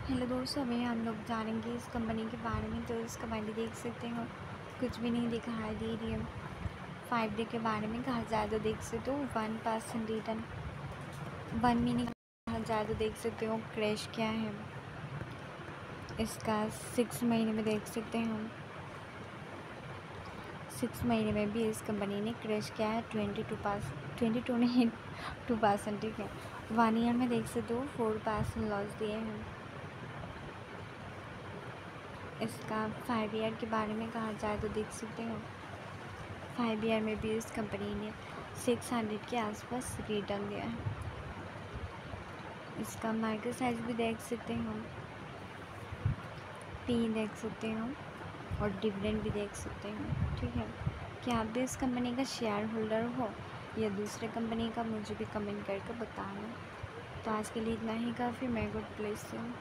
Hello दोस्तों, अभी हम लोग जानेंगे इस कंपनी के बारे में। तो इस कंपनी देख सकते हो कुछ भी नहीं दिखाई दे रही है। 5 डे के बारे में कहा जाए तो देख सकते हो 1% रिटर्न, 1 मिनट कहा जाए तो देख सकते हो क्रैश क्या है इसका। 6 महीने में देख सकते हैं हम, 6 महीने में भी इस कंपनी ने क्रैश किया है 22 नहीं 2%, ठीक है। 1 ईयर में देख सकते हो 4% लॉस दिए हैं। इसका 5 ईयर के बारे में कहा जाए तो देख सकते हो 5 ईयर में भी इस कंपनी ने 600 के आसपास रिटर्न दिया है। इसका मार्केट साइज भी देख सकते हो, पी देख सकते हो और डिविडेंड भी देख सकते हो, ठीक है। क्या आप भी इस कंपनी का शेयर होल्डर हो या दूसरे कंपनी का, मुझे भी कमेंट करके बताना। तो आज के लिए इतना ही काफ़ी। मैं गुड प्लेस से हूँ।